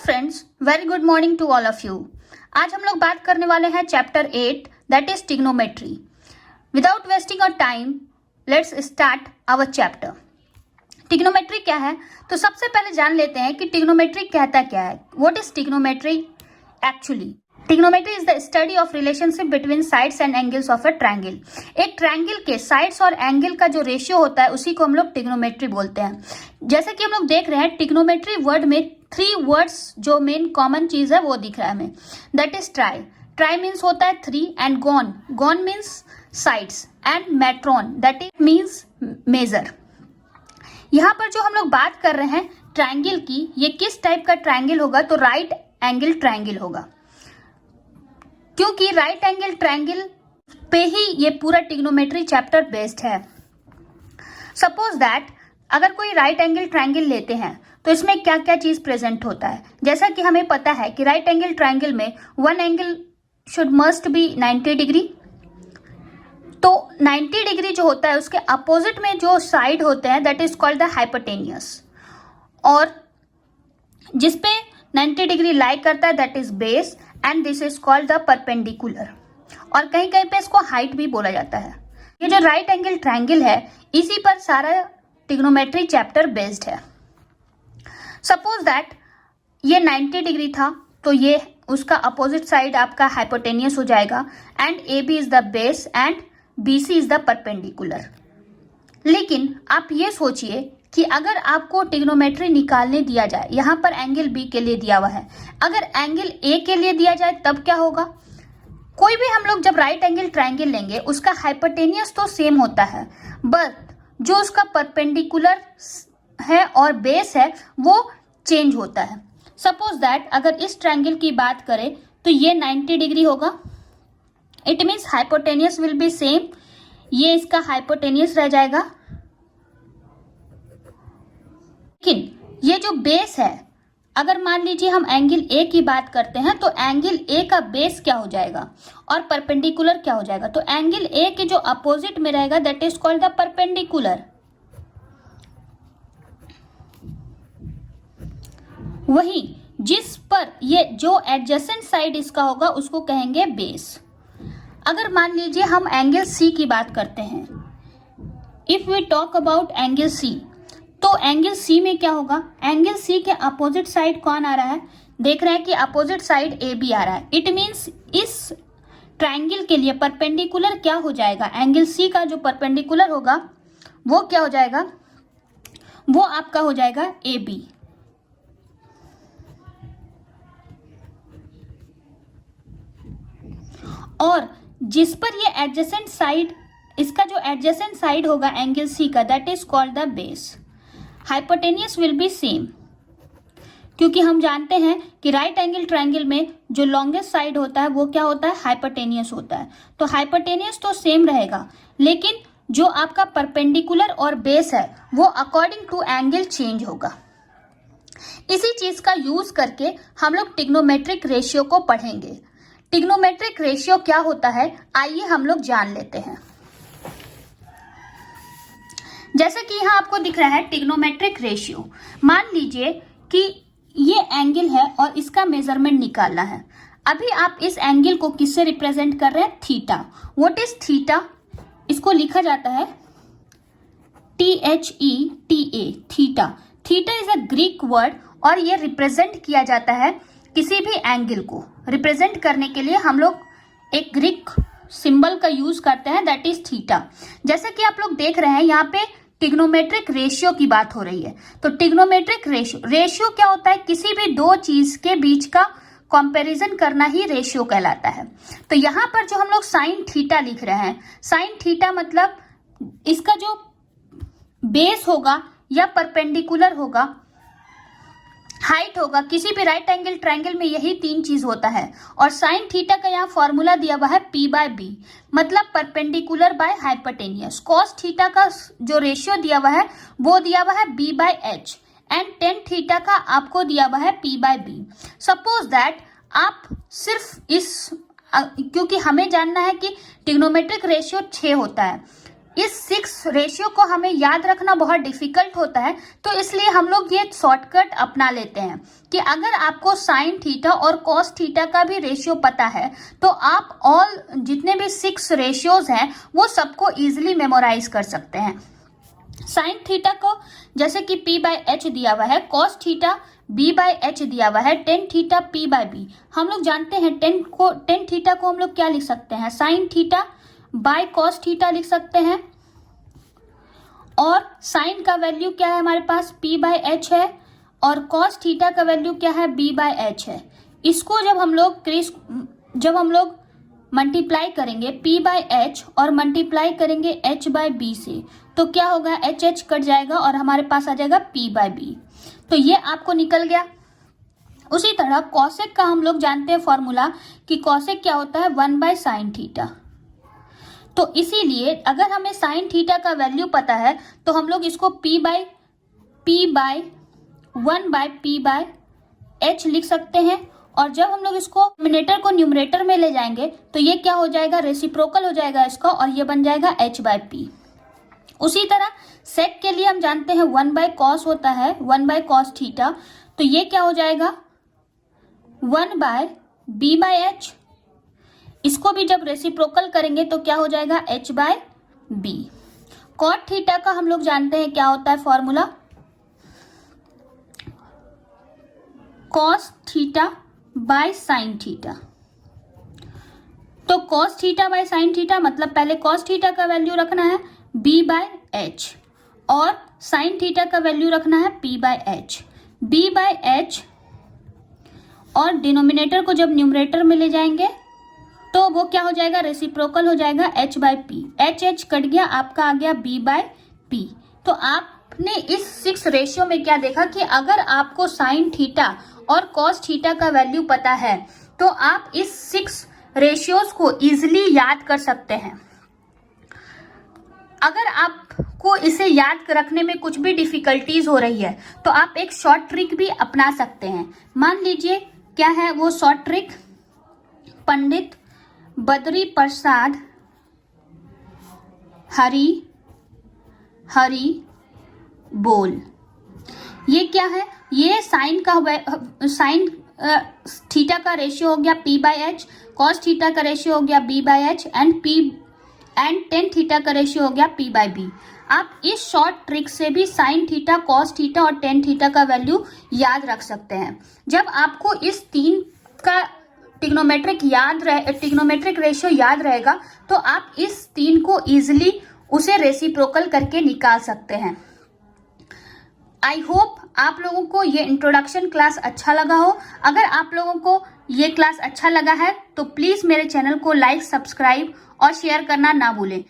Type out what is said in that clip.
Friends, very good morning to all of you. आज हम लोग बात करने वाले हैं chapter 8 that is trigonometry. Without wasting our time let's start our chapter. Trigonometry क्या है, तो सबसे पहले जान लेते हैं कि ट्रिग्नोमेट्री कहता क्या है। What is trigonometry actually? Trigonometry is the study of relationship between sides and angles of a triangle. एक ट्रायंगल के साइड्स और एंगल का जो रेशियो होता है उसी को हम लोग ट्रिग्नोमेट्री बोलते हैं। जैसे कि हम लोग देख रहे हैं ट्रिग्नोमेट्री वर्ड में 3 वर्ड्स जो मेन कॉमन चीज है वो दिख रहा है हमें, that is tri. Tri means होता है 3 and gon, gon means sides and metron that is means measure. यहाँ पर जो हम लोग बात कर रहे हैं ट्रायंगल की, ये किस टाइप का ट्रायंगल होगा, तो राइट एंगल ट्रायंगल होगा, क्योंकि राइट एंगल ट्रायंगल पे ही ये पूरा ट्रिग्नोमेट्री चैप्टर बेस्ड है। सपोज दैट अगर कोई राइट एंगल ट्रायंगल लेते हैं तो इसमें क्या क्या चीज प्रेजेंट होता है। जैसा कि हमें पता है कि राइट एंगल ट्रायंगल में one angle should must be 90 degree. तो 90 डिग्री जो होता है उसके अपोजिट में जो साइड होते हैं that is called the hypotenuse, और जिसपे 90 डिग्री लाई करता है that is base and this is called the perpendicular, और कहीं कहीं पे इसको हाइट भी बोला जाता है। ये जो राइट एंगल ट्रायंगल है इसी पर सारा ट्रिग्नोमेट्री चैप्टर बेस्ड है। सपोज दैट ये 90 डिग्री था तो ये उसका अपोजिट साइड आपका हाइपोटेनियस हो जाएगा and A B is the base and B C is the perpendicular. लेकिन आप ये सोचिए कि अगर आपको ट्रिग्नोमेट्री निकालने दिया जाए, यहाँ पर एंगल बी के लिए दिया हुआ है, अगर एंगल ए के लिए दिया जाए तब क्या होगा। कोई भी हम लोग जब राइट एंगल ट्रायंगल लेंगे उसका हाइपोटेनियस तो सेम होता है, बट जो उसका परपेंडिकुलर है और बेस है वो चेंज होता है। सपोज दैट अगर इस ट्रायंगल की बात करें तो ये 90 डिग्री होगा, it means hypotenuse will be same, ये इसका हाइपोटेनियस रह जाएगा। लेकिन ये जो बेस है, अगर मान लीजिए हम एंगल ए की बात करते हैं तो एंगल ए का बेस क्या हो जाएगा और परपेंडिकुलर क्या हो जाएगा, तो एंगल ए के जो अपोजिट में रहेगा that is called the perpendicular. वही जिस पर ये जो एडजेसेंट साइड इसका होगा उसको कहेंगे बेस। अगर मान लीजिए हम एंगल सी की बात करते हैं, if we talk about angle C, तो एंगल सी में क्या होगा, एंगल सी के अपोजिट साइड कौन आ रहा है, देख रहे हैं कि अपोजिट साइड ए बी आ रहा है। इट मीन्स इस ट्रायंगल के लिए परपेंडिकुलर क्या हो जाएगा, एंगल सी का जो परपेंडिकुलर होगा वो क्या हो जाएगा, वो आपका हो जाएगा ए बी। और जिस पर ये एडजेसेंट साइड, इसका जो एडजेसेंट साइड होगा एंगल सी का that is called the base. Hypotenuse will be same, क्योंकि हम जानते हैं कि राइट एंगल ट्रायंगल में जो लॉन्गेस्ट साइड होता है वो क्या होता है, हाइपोटेनियस होता है। तो हाइपोटेनियस तो सेम रहेगा, लेकिन जो आपका परपेंडिकुलर और बेस है वो अकॉर्डिंग टू एंगल चेंज होगा। इसी चीज का यूज करके हम लोग ट्रिग्नोमेट्रिक रेशियो को पढ़ेंगे। ट्रिग्नोमेट्रिक रेशियो क्या होता है आइए हम लोग जान लेते हैं। जैसे कि यहाँ आपको दिख रहा है ट्रिग्नोमेट्रिक रेशियो, मान लीजिए कि ये एंगल है और इसका मेजरमेंट निकालना है। अभी आप इस एंगल को किससे रिप्रेजेंट कर रहे हैं, थीटा। व्हाट इज थीटा, इसको लिखा जाता है THETA, theta. Theta is a Greek word और ये रिप्रेजेंट किया जाता है किसी भी एंगल को रिप्रेजेंट करने के लिए हम लोग एक ग्रीक सिंबल का यूज करते हैं दैट इज थीटा। जैसे कि आप लोग देख रहे हैं यहाँ पे ट्रिग्नोमेट्रिक रेशियो की बात हो रही है, तो ट्रिग्नोमेट्रिक रेशियो क्या होता है, किसी भी दो चीज के बीच का कंपैरिजन करना ही रेशियो कहलाता है। तो यहाँ पर जो हम लोग साइन थीटा लिख रहे हैं, साइन थीटा मतलब इसका जो बेस होगा या परपेंडिकुलर होगा, हाइट होगा, किसी भी राइट एंगल ट्रायंगल में यही 3 चीज होता है। और साइन थीटा का यहाँ फॉर्मूला दिया हुआ है P/B, मतलब perpendicular by hypotenuse. Cos theta का जो रेशियो दिया हुआ है वो दिया हुआ है B/H एंड टेन थीटा का आपको दिया हुआ है P/B। सपोज दैट आप सिर्फ इस, क्योंकि हमें जानना है कि ट्रिग्नोमेट्रिक रेशियो 6 होता है, इस 6 रेशियो को हमें याद रखना बहुत डिफिकल्ट होता है, तो इसलिए हम लोग ये शॉर्टकट अपना लेते हैं कि अगर आपको साइन थीटा और कॉस थीटा का भी रेशियो पता है तो आप ऑल जितने भी 6 रेशियोज हैं वो सबको इजीली मेमोराइज कर सकते हैं। साइन थीटा को जैसे कि p/h दिया हुआ है, कॉस थीटा b/h दिया हुआ है, टेन थीटा p/b। हम लोग जानते हैं टेन थीटा को हम लोग क्या लिख सकते हैं, sine theta by cos theta लिख सकते हैं। और साइन का वैल्यू क्या है हमारे पास, p/h है, और कॉस थीटा का वैल्यू क्या है, b/h है। इसको जब हम लोग मल्टीप्लाई करेंगे p/h और मल्टीप्लाई करेंगे h/b से, तो क्या होगा, h कट जाएगा और हमारे पास आ जाएगा p/b। तो ये आपको निकल गया। उसी तरह कॉसेक का हम लोग जानते हैं फॉर्मूला कि कॉसेक क्या होता है, 1/sin थीटा। तो इसीलिए अगर हमें साइन थीटा का वैल्यू पता है तो हम लोग इसको 1/p/h लिख सकते हैं। और जब हम लोग इसको डिनोमिनेटर को न्यूमरेटर में ले जाएंगे तो ये क्या हो जाएगा, रेसिप्रोकल हो जाएगा इसका, और ये बन जाएगा h/p। उसी तरह सेक के लिए हम जानते हैं 1/cos होता है, 1/cos थीटा, तो ये क्या हो जाएगा, 1/b/h। इसको भी जब रेसिप्रोकल करेंगे तो क्या हो जाएगा, h/b। कॉट थीटा का हम लोग जानते हैं क्या होता है formula, cos theta by sine theta. तो cos theta by sine theta मतलब पहले cos थीटा का वैल्यू रखना है b/h और साइन थीटा का वैल्यू रखना है p/h। b/h और डिनोमिनेटर को जब न्यूमरेटर में ले जाएंगे तो वो क्या हो जाएगा, रेसिप्रोकल हो जाएगा h/p। h कट गया, आपका आ गया b/p। तो आपने इस 6 रेशियो में क्या देखा कि अगर आपको साइन थीटा और कॉस थीटा का वैल्यू पता है तो आप इस 6 रेशियोज को इजीली याद कर सकते हैं। अगर आपको इसे याद रखने में कुछ भी डिफिकल्टीज हो रही है तो आप एक शॉर्ट ट्रिक भी अपना सकते हैं। मान लीजिए क्या है वो शॉर्ट ट्रिक, पंडित बद्री प्रसाद हरी हरी बोल। ये क्या है, ये साइन थीटा का रेशियो हो गया p/h, कॉस थीटा का रेशियो हो गया b/h एंड टेन थीटा का रेशियो हो गया p/b। आप इस शॉर्ट ट्रिक से भी साइन थीटा, कॉस थीटा और टेन थीटा का वैल्यू याद रख सकते हैं। जब आपको इस 3 का ट्रिग्नोमेट्रिक रेशियो याद रहेगा तो आप इस 3 को इजीली उसे रेसिप्रोकल करके निकाल सकते हैं। आई होप आप लोगों को ये इंट्रोडक्शन क्लास अच्छा लगा हो। अगर आप लोगों को ये क्लास अच्छा लगा है तो प्लीज मेरे चैनल को लाइक, सब्सक्राइब और शेयर करना ना भूलें।